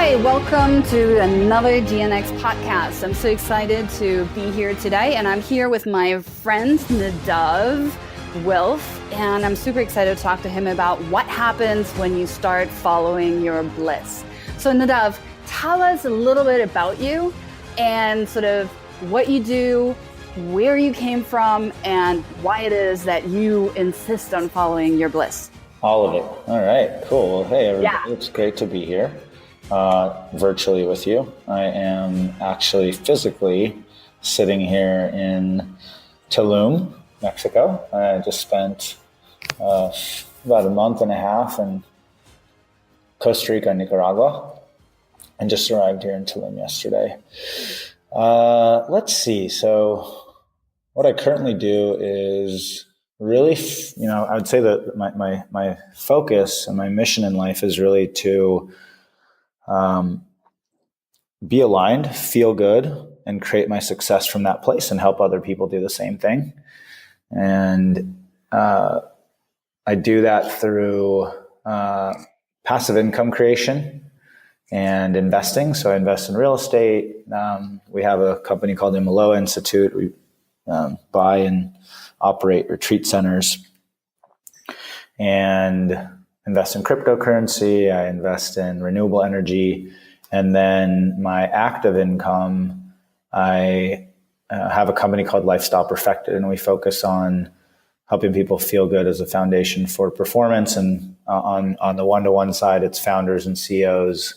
Hi, welcome to another GNX podcast. I'm so excited to be here today, and I'm here with my friend Nadav Wilf, and I'm super excited to talk to him about what happens when you start following your bliss. So Nadav, tell us a little bit about you and sort of what you do, where you came from, and why it is that you insist on following your bliss. All of it. All right, cool. Well, hey, everybody. It's great to be here virtually with you. I am actually physically sitting here in Tulum, Mexico. I just spent about a month and a half in Costa Rica and Nicaragua and just arrived here in Tulum yesterday. Let's see. So what I currently do is really, I would say that my focus and my mission in life is really to be aligned, feel good, and create my success from that place and help other people do the same thing. And I do that through passive income creation and investing. So I invest in real estate. We have a company called the Malo Institute. We buy and operate retreat centers and invest in cryptocurrency. I invest in renewable energy. And then my active income, I have a company called Lifestyle Perfected, and we focus on helping people feel good as a foundation for performance. And on the one-to-one side, it's founders and CEOs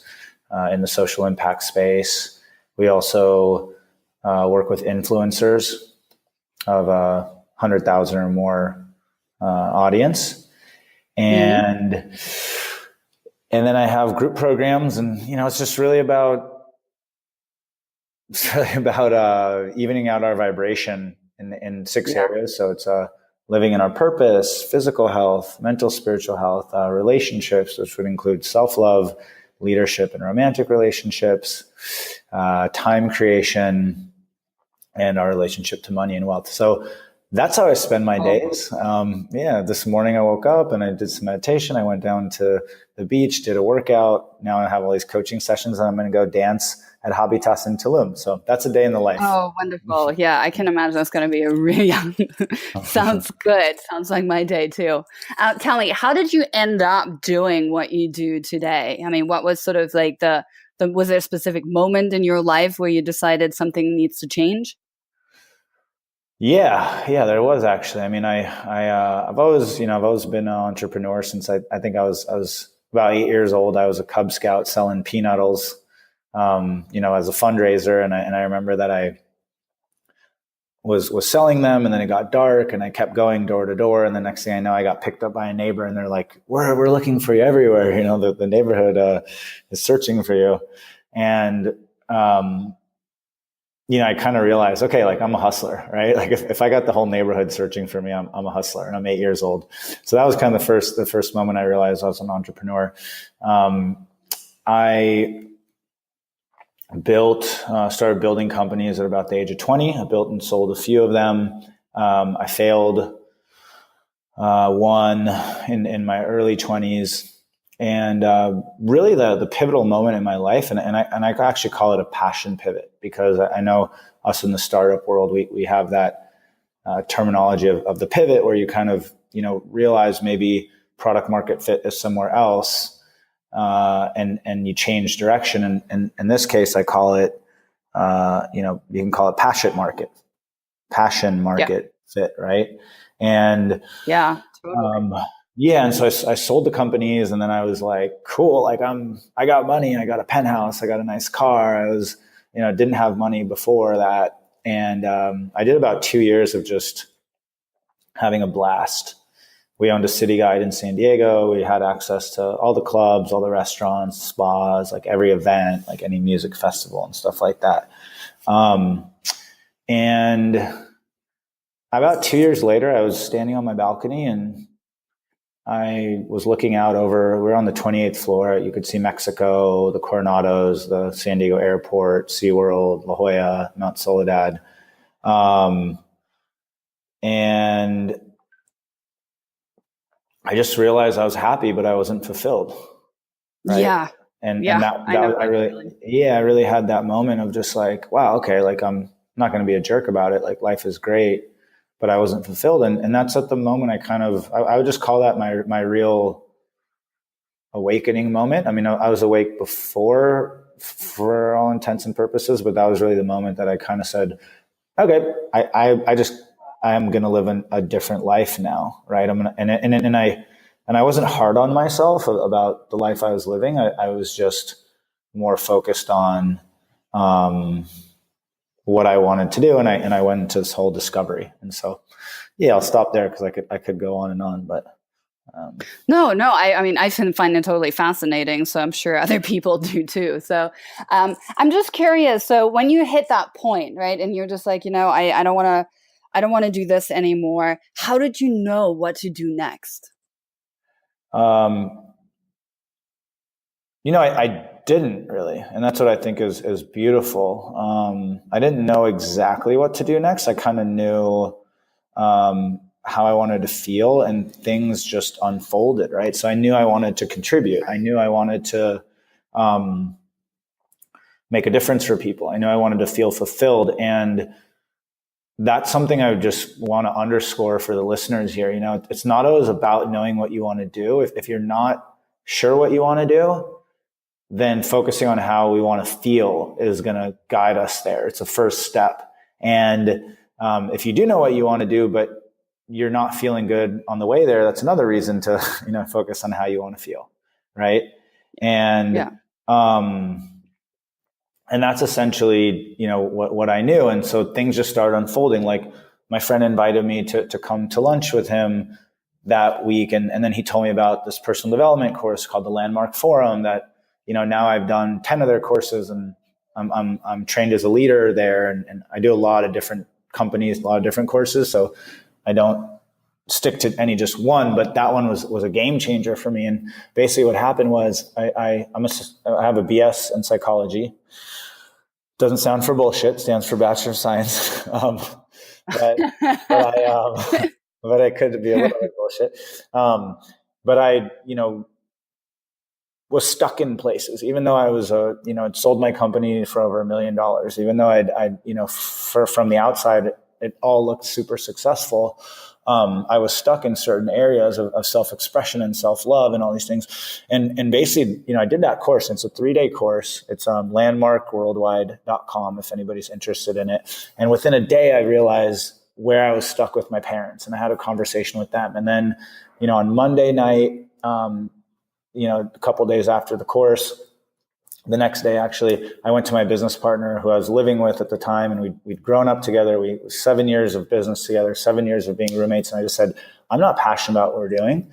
in the social impact space. We also work with influencers of 100,000 or more audience. And then I have group programs, and it's really about evening out our vibration in six areas. So it's living in our purpose, physical health, mental, spiritual health, relationships, which would include self-love, leadership and romantic relationships, time creation, and our relationship to money and wealth. So that's how I spend my days. This morning I woke up and I did some meditation. I went down to the beach, did a workout. Now I have all these coaching sessions, and I'm going to go dance at Habitas in Tulum. So that's a day in the life. Oh, wonderful. Yeah, I can imagine that's going to be a really sounds good. Sounds like my day too. Tell me, how did you end up doing what you do today? I mean, what was sort of like was there a specific moment in your life where you decided something needs to change? Yeah, there was actually. I mean, I've always been an entrepreneur since I think I was about 8 years old. I was a Cub Scout selling peanuttles, as a fundraiser. And I remember that I was selling them, and then it got dark and I kept going door to door. And the next thing I know, I got picked up by a neighbor, and they're like, we're looking for you everywhere. The neighborhood is searching for you. And, I kind of realized, okay, like I'm a hustler, right? Like if I got the whole neighborhood searching for me, I'm a hustler, and I'm 8 years old. So that was kind of the first moment I realized I was an entrepreneur. I started building companies at about the age of 20. I built and sold a few of them. I failed one in my early 20s. And really the pivotal moment in my life, and I actually call it a passion pivot, because I know us in the startup world, we have that terminology of the pivot, where you kind of, realize maybe product market fit is somewhere else, and you change direction. And in this case, I call it, you can call it passion market fit, right? And totally. and so I sold the companies, and then I was like, cool, like I got money, I got a penthouse, I got a nice car. I was, didn't have money before that. And I did about 2 years of just having a blast. We owned a city guide in San Diego. We had access to all the clubs, all the restaurants, spas, like every event, like any music festival and stuff like that. And about 2 years later, I was standing on my balcony, and I was looking out over, we were on the 28th floor. You could see Mexico, the Coronados, the San Diego Airport, SeaWorld, La Jolla, Mount Soledad. And I just realized I was happy, but I wasn't fulfilled. Right? Yeah. And Yeah, that, I that know was, I that really, feeling. yeah, I really had that moment of just like, wow, okay, like I'm not going to be a jerk about it. Like life is great, but I wasn't fulfilled. And that's at the moment I would just call that my real awakening moment. I mean, I was awake before for all intents and purposes, but that was really the moment that I kind of said, okay, I am going to live a different life now. Right. I'm going to, and I wasn't hard on myself about the life I was living. I was just more focused on, um, what I wanted to do. And I went into this whole discovery. And so, yeah, I'll stop there because I could go on and on, but, No, I mean, I find it totally fascinating. So I'm sure other people do too. So I'm just curious. So when you hit that point, right, and you're just like, I don't want to do this anymore. How did you know what to do next? um, I didn't really, and that's what I think is beautiful. I didn't know exactly what to do next. I kind of knew how I wanted to feel, and things just unfolded, right? So I knew I wanted to contribute. I knew I wanted to um, make a difference for people. I knew I wanted to feel fulfilled, and that's something I would just want to underscore for the listeners here. It's not always about knowing what you want to do. If you're not sure what you want to do, then focusing on how we want to feel is going to guide us there. It's a first step. And if you do know what you want to do, but you're not feeling good on the way there, that's another reason to focus on how you want to feel, right? Yeah. And and that's essentially what I knew. And so things just started unfolding. Like my friend invited me to come to lunch with him that week, and then he told me about this personal development course called the Landmark Forum that now I've done 10 of their courses, and I'm trained as a leader there, and I do a lot of different companies, a lot of different courses. So I don't stick to any just one, but that one was a game changer for me. And basically what happened was I have a BS in psychology. Doesn't sound for bullshit, stands for Bachelor of Science. But I but I could be a little bit bullshit. But I was stuck in places, even though I was I'd sold my company for over $1 million, even though from the outside, it all looked super successful. I was stuck in certain areas of self-expression and self-love and all these things. And basically, I did that course. It's a 3-day course. It's landmarkworldwide.com if anybody's interested in it. And within a day, I realized where I was stuck with my parents, and I had a conversation with them. And then, on Monday night, a couple of days after the course, the next day, actually, I went to my business partner who I was living with at the time, and we'd grown up together. We 7 years of business together, 7 years of being roommates. And I just said, I'm not passionate about what we're doing.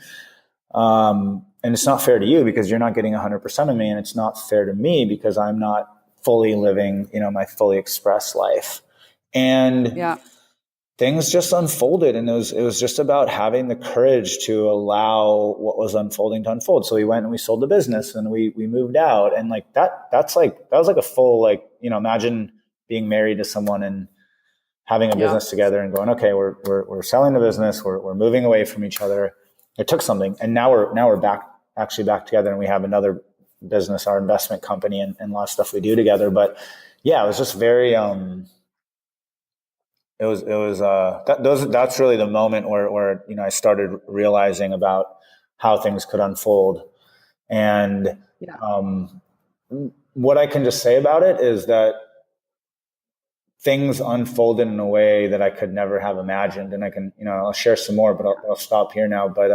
And it's not fair to you because you're not getting 100% of me. And it's not fair to me because I'm not fully living, my fully expressed life. And Yeah. things just unfolded, and it was just about having the courage to allow what was unfolding to unfold. So we went and we sold the business, and we moved that was like a full, imagine being married to someone and having a business together and going, okay, we're selling the business, we're moving away from each other. It took something, and now we're back together, and we have another business, our investment company, and a lot of stuff we do together. But yeah, it was just very that's really the moment where I started realizing about how things could unfold. And what I can just say about it is that things unfolded in a way that I could never have imagined. And I can, I'll share some more, but I'll stop here now. But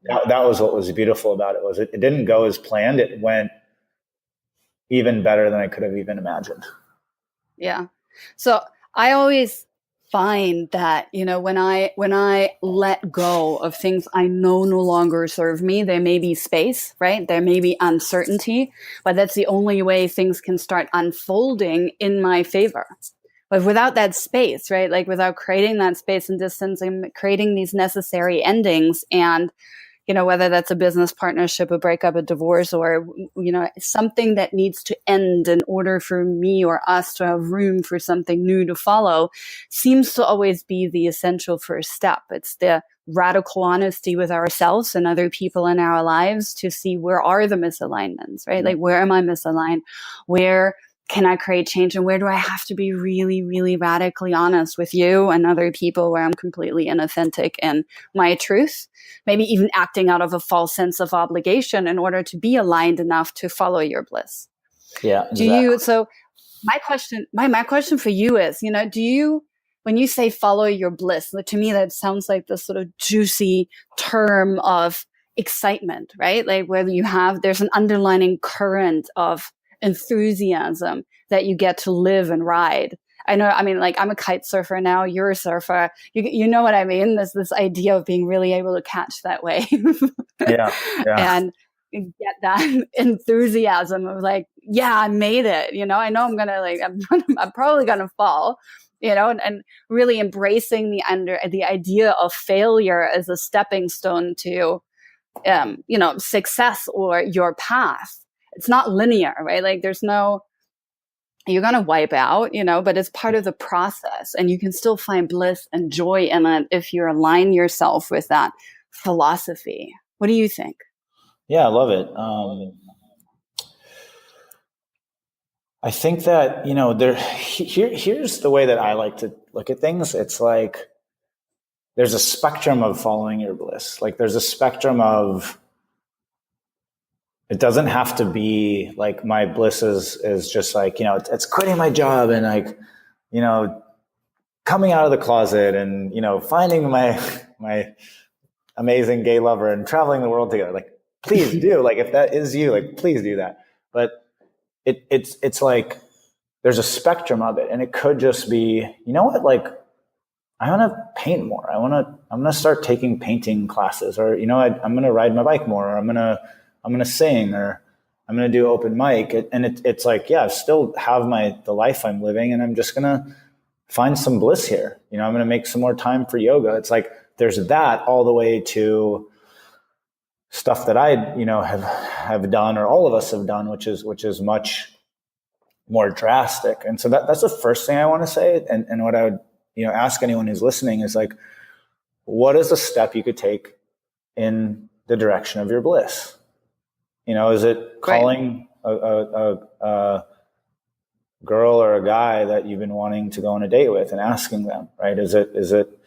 that was what was beautiful about it. Was it didn't go as planned. It went even better than I could have even imagined. Yeah. So I always find that, when I let go of things I know no longer serve me, there may be space, right? There may be uncertainty, but that's the only way things can start unfolding in my favor. But without that space, right? Like without creating that space and distance and creating these necessary endings and whether that's a business partnership, a breakup, a divorce, or, something that needs to end in order for me or us to have room for something new to follow, seems to always be the essential first step. It's the radical honesty with ourselves and other people in our lives to see where are the misalignments, right? Like, where am I misaligned? Where can I create change? And where do I have to be really, really radically honest with you and other people where I'm completely inauthentic in my truth? Maybe even acting out of a false sense of obligation in order to be aligned enough to follow your bliss. Yeah. Exactly. So my question for you is, when you say follow your bliss, to me, that sounds like this sort of juicy term of excitement, right? Like there's an underlining current of enthusiasm that you get to live and ride. I'm a kite surfer now, you're a surfer. You know what I mean? There's this idea of being really able to catch that wave. Yeah. And get that enthusiasm of like, yeah, I made it. I know I'm probably going to fall, and really embracing the idea of failure as a stepping stone to, success or your path. It's not linear, right? Like you're going to wipe out, but it's part of the process, and you can still find bliss and joy in it if you align yourself with that philosophy. What do you think? Yeah, I love it. I think that, here's the way that I like to look at things. It's like, there's a spectrum of following your bliss. Like, there's a spectrum of, it doesn't have to be like my bliss is just like, it's quitting my job and like, coming out of the closet and, finding my amazing gay lover and traveling the world together. Like, please do. Like, if that is you, like, please do that. But it's like, there's a spectrum of it. And it could just be, like, I want to paint more. I'm going to start taking painting classes, or, I'm going to ride my bike more, or I'm going to sing, or I'm going to do open mic. It's like, yeah, I still have the life I'm living, and I'm just going to find some bliss here. I'm going to make some more time for yoga. It's like, there's that all the way to stuff that I, have done, or all of us have done, which is much more drastic. And so that's the first thing I want to say. And what I would, ask anyone who's listening is like, what is a step you could take in the direction of your bliss? Is it calling a girl or a guy that you've been wanting to go on a date with and asking them, right? Is it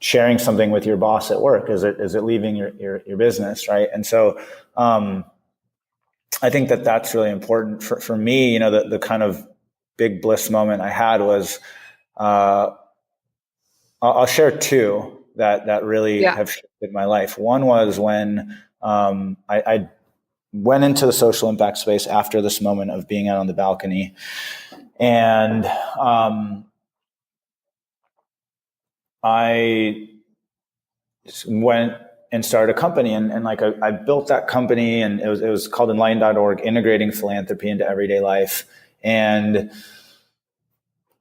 sharing something with your boss at work? Is it leaving your business, right? And so, I think that that's really important for me. The kind of big bliss moment I had was, I'll share two that really have shifted my life. One was when I went into the social impact space after this moment of being out on the balcony, and I went and started a company, and like I built that company, and it was called enlighten.org, integrating philanthropy into everyday life. And it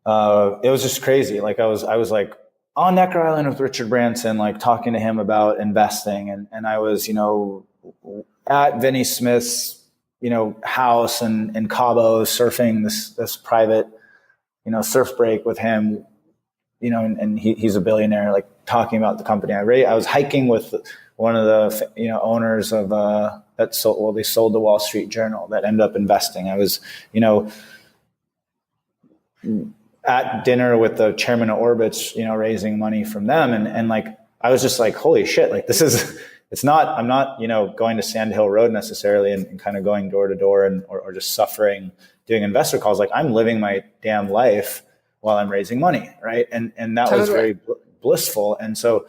was just crazy. Like I was like on Necker Island with Richard Branson, like talking to him about investing. And I was, at Vinnie Smith's, house in Cabo, surfing this private, surf break with him, and he's a billionaire, like talking about the company. I was hiking with one of the, owners of, they sold the Wall Street Journal that ended up investing. I was, at dinner with the chairman of Orbitz, raising money from them. And like, I was just like, holy shit, like I'm not, going to Sand Hill Road necessarily and kind of going door to door or just suffering doing investor calls. Like, I'm living my damn life while I'm raising money. Right. And that was very blissful. And so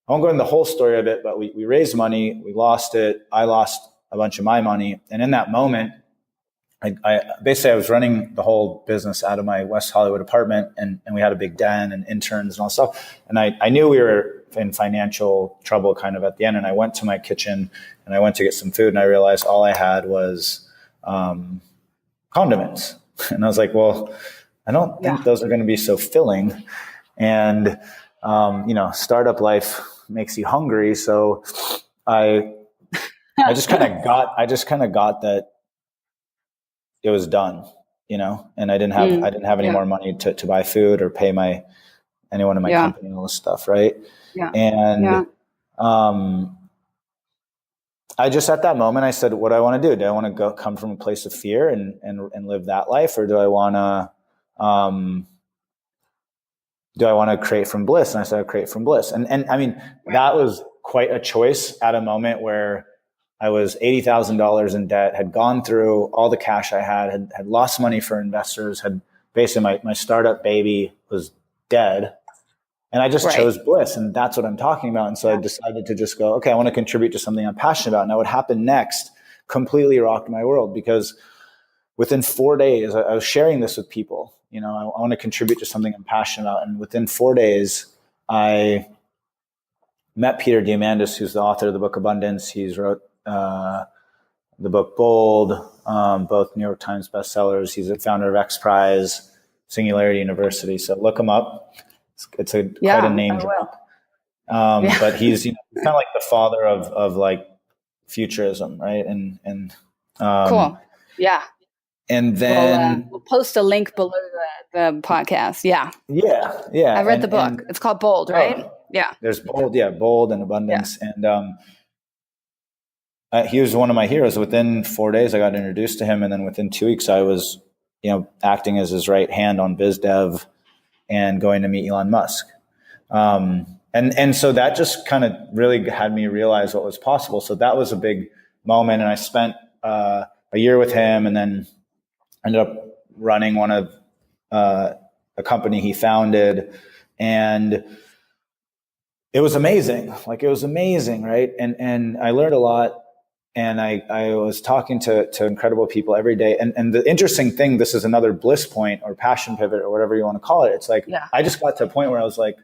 I won't go into the whole story of it, but we raised money, we lost it. I lost a bunch of my money. And in that moment, I basically, I was running the whole business out of my West Hollywood apartment, and we had a big den and interns and all stuff. And I knew we were in financial trouble kind of at the end. And I went to my kitchen and I went to get some food, and I realized all I had was condiments. And I was like, well, I don't think those are going to be so filling. And, startup life makes you hungry. So I just kind of got that it was done, and I didn't have any more money to buy food or pay anyone in my company and all this stuff. Right. Yeah. And, I just, at that moment, I said, what do I want to do? Do I want to come from a place of fear and live that life? Or do I want to create from bliss? And I said, I'll create from bliss. And I mean, that was quite a choice at a moment where I was $80,000 in debt, had gone through all the cash I had lost money for investors, had basically my startup baby was dead. And I just chose bliss, and that's what I'm talking about. And so I decided to just go, okay, I want to contribute to something I'm passionate about. Now what happened next completely rocked my world, because within 4 days, I was sharing this with people, I want to contribute to something I'm passionate about. And within 4 days, I met Peter Diamandis, who's the author of the book Abundance. He's wrote the book Bold, both New York Times bestsellers. He's the founder of X Prize, Singularity University. So look him up. It's quite a name drop. But he's he's kind of like the father of like futurism, right? And cool. Yeah. And then we'll post a link below the podcast. Yeah. Yeah. I read the book. It's called Bold, right? Yeah. There's Bold and Abundance. Yeah. And he was one of my heroes. Within 4 days, I got introduced to him, and then within 2 weeks, I was acting as his right hand on biz dev and going to meet Elon Musk. And so that just kind of really had me realize what was possible. So that was a big moment. And I spent a year with him, and then ended up running one of a company he founded. And it was amazing. Like, it was amazing, right? And I learned a lot. And I was talking to incredible people every day. And the interesting thing, this is another bliss point or passion pivot or whatever you want to call it. It's like, I just got to a point where I was like,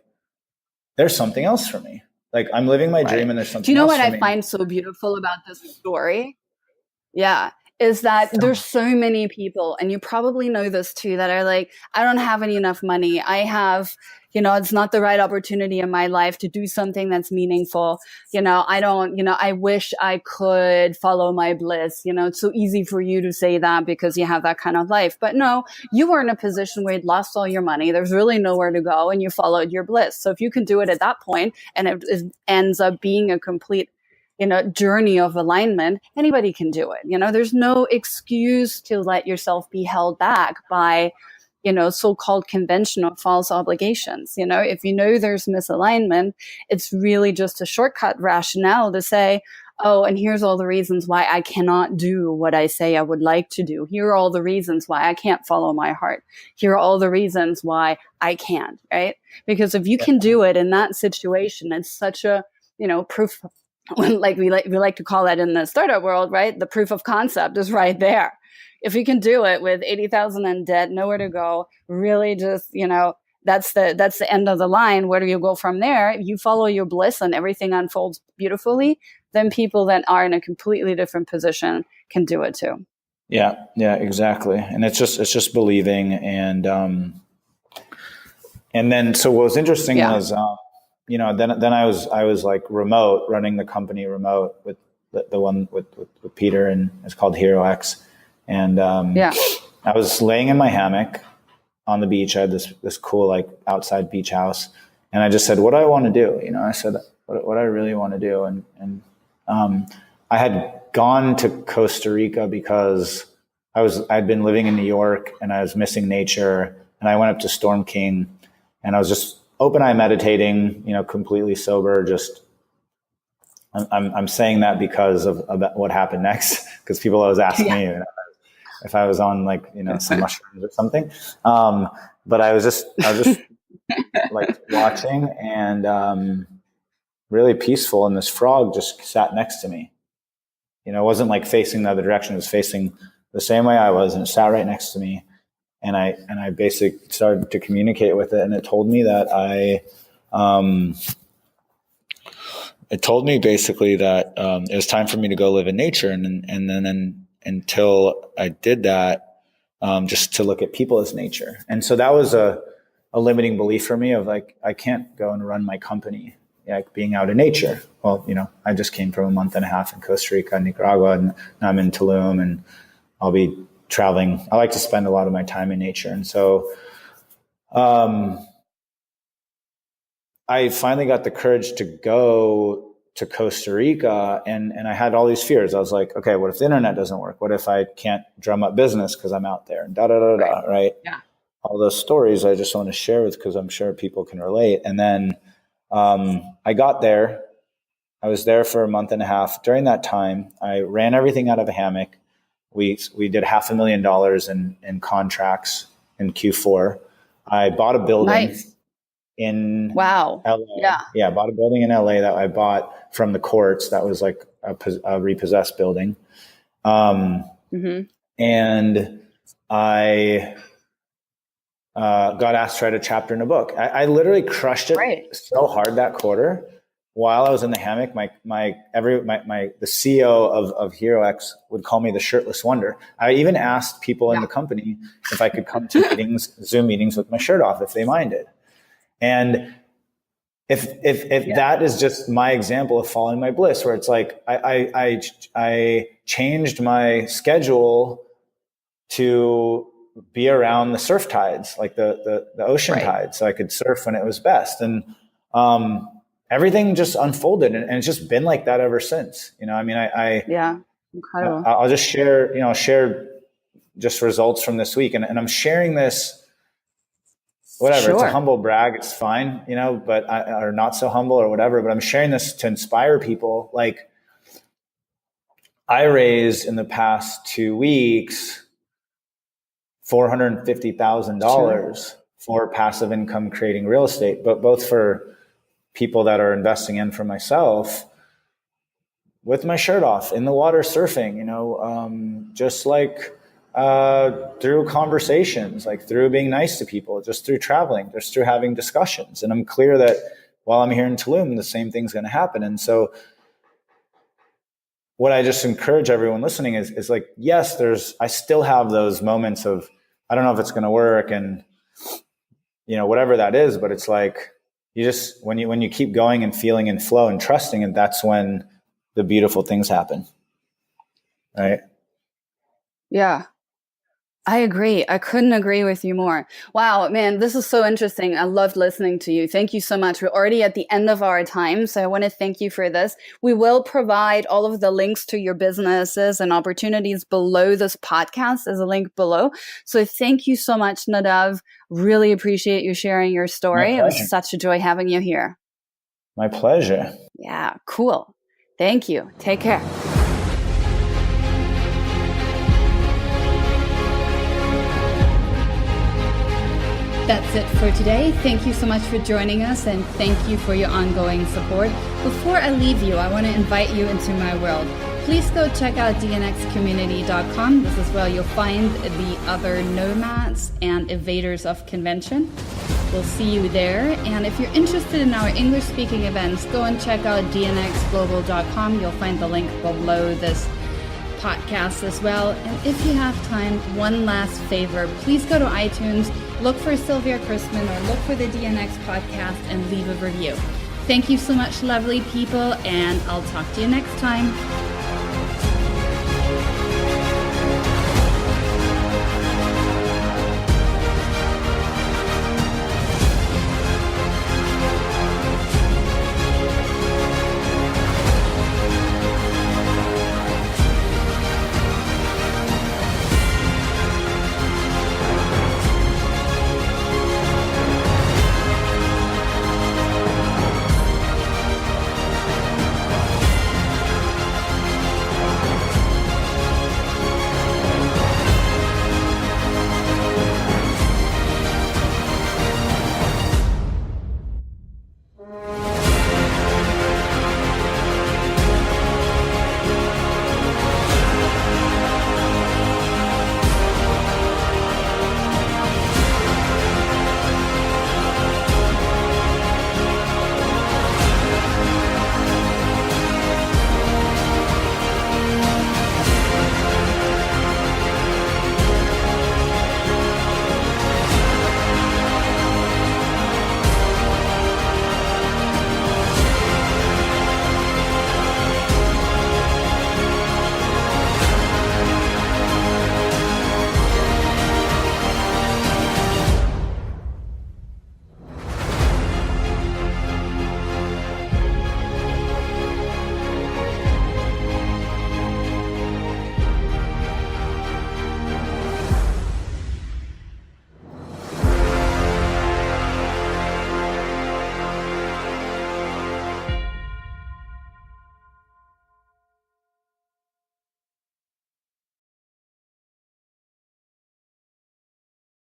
there's something else for me. Like, I'm living my dream, and there's something else. Do you know what I find so beautiful about this story? Yeah. Is that there's so many people, and you probably know this too, that are like, I don't have enough money. I have, it's not the right opportunity in my life to do something that's meaningful. I wish I could follow my bliss. It's so easy for you to say that because you have that kind of life. But no, you were in a position where you'd lost all your money. There's really nowhere to go, and you followed your bliss. So if you can do it at that point, and it ends up being a complete journey of alignment, anybody can do it. There's no excuse to let yourself be held back by, so-called conventional false obligations. If there's misalignment, it's really just a shortcut rationale to say, oh, and here's all the reasons why I cannot do what I say I would like to do. Here are all the reasons why I can't follow my heart. Here are all the reasons why I can't, right? Because if you can do it in that situation, it's such a, proof. Like we like to call that in the startup world, right? The proof of concept is right there. If you can do it with 80,000 in debt, nowhere to go, really just, that's the end of the line. Where do you go from there? If you follow your bliss and everything unfolds beautifully, then people that are in a completely different position can do it too. Yeah, exactly. And it's just believing. And then, so what was interesting was, then I was like remote, running the company remote with the one with Peter, and it's called Hero X. And I was laying in my hammock on the beach. I had this cool like outside beach house, and I just said, what do I want to do? I said, what I really want to do. And I had gone to Costa Rica because I'd been living in New York, and I was missing nature, and I went up to Storm King, and I was just open eye meditating, completely sober. Just, I'm saying that because of what happened next, because people always ask me if I was on like, some mushrooms or something. But I was just like watching, and really peaceful. And this frog just sat next to me. It wasn't like facing the other direction. It was facing the same way I was, and it sat right next to me. And I basically started to communicate with it, and it told me that it told me basically that it was time for me to go live in nature, and then until I did that, just to look at people as nature. And so that was a limiting belief for me of like, I can't go and run my company like being out in nature. Well, I just came from a month and a half in Costa Rica and Nicaragua, and now I'm in Tulum, and I'll be traveling. I like to spend a lot of my time in nature. And so I finally got the courage to go to Costa Rica, and I had all these fears. I was like, okay, what if the internet doesn't work? What if I can't drum up business because I'm out there? And right? Yeah. All those stories I just want to share with, because I'm sure people can relate. And then I got there. I was there for a month and a half. During that time, I ran everything out of a hammock. We did $500,000 in contracts in Q4. I bought a building in LA. Yeah, bought a building in LA that I bought from the courts. That was like a repossessed building. And I got asked to write a chapter in a book. I literally crushed it so hard that quarter. While I was in the hammock, the CEO of HeroX would call me the shirtless wonder. I even asked people in the company if I could come to meetings, Zoom meetings, with my shirt off, if they minded. And if that is just my example of following my bliss, where it's like I changed my schedule to be around the surf tides, like the ocean tides, so I could surf when it was best. And everything just unfolded, and it's just been like that ever since. Incredible. I'll just share just results from this week, and I'm sharing this. Whatever, It's a humble brag. It's fine, but or not so humble or whatever. But I'm sharing this to inspire people. Like, I raised in the past 2 weeks $450,000 for passive income creating real estate, but both for people that are investing in, for myself, with my shirt off in the water surfing. Just like. Through conversations, like through being nice to people, just through traveling, just through having discussions. And I'm clear that while I'm here in Tulum, the same thing's going to happen. And so what I just encourage everyone listening is like, yes, I still have those moments of, I don't know if it's going to work, and, whatever that is, but it's like, you just, when you keep going and feeling in flow and trusting, and that's when the beautiful things happen. Right? Yeah. I agree. I couldn't agree with you more. Wow, man, this is so interesting. I loved listening to you. Thank you so much. We're already at the end of our time, so I want to thank you for this. We will provide all of the links to your businesses and opportunities below this podcast. There's a link below. So thank you so much, Nadav. Really appreciate you sharing your story. It was such a joy having you here. My pleasure. Yeah, cool. Thank you. Take care. That's it for today. Thank you so much for joining us, and thank you for your ongoing support. Before I leave you, I want to invite you into my world. Please go check out dnxcommunity.com. This is where you'll find the other nomads and evaders of convention. We'll see you there. And if you're interested in our English-speaking events, go and check out dnxglobal.com. You'll find the link below this podcast as well. And if you have time, one last favor, please go to iTunes, look for Sylvia Chrisman or look for the DNX podcast and leave a review. Thank you so much, lovely people, and I'll talk to you next time.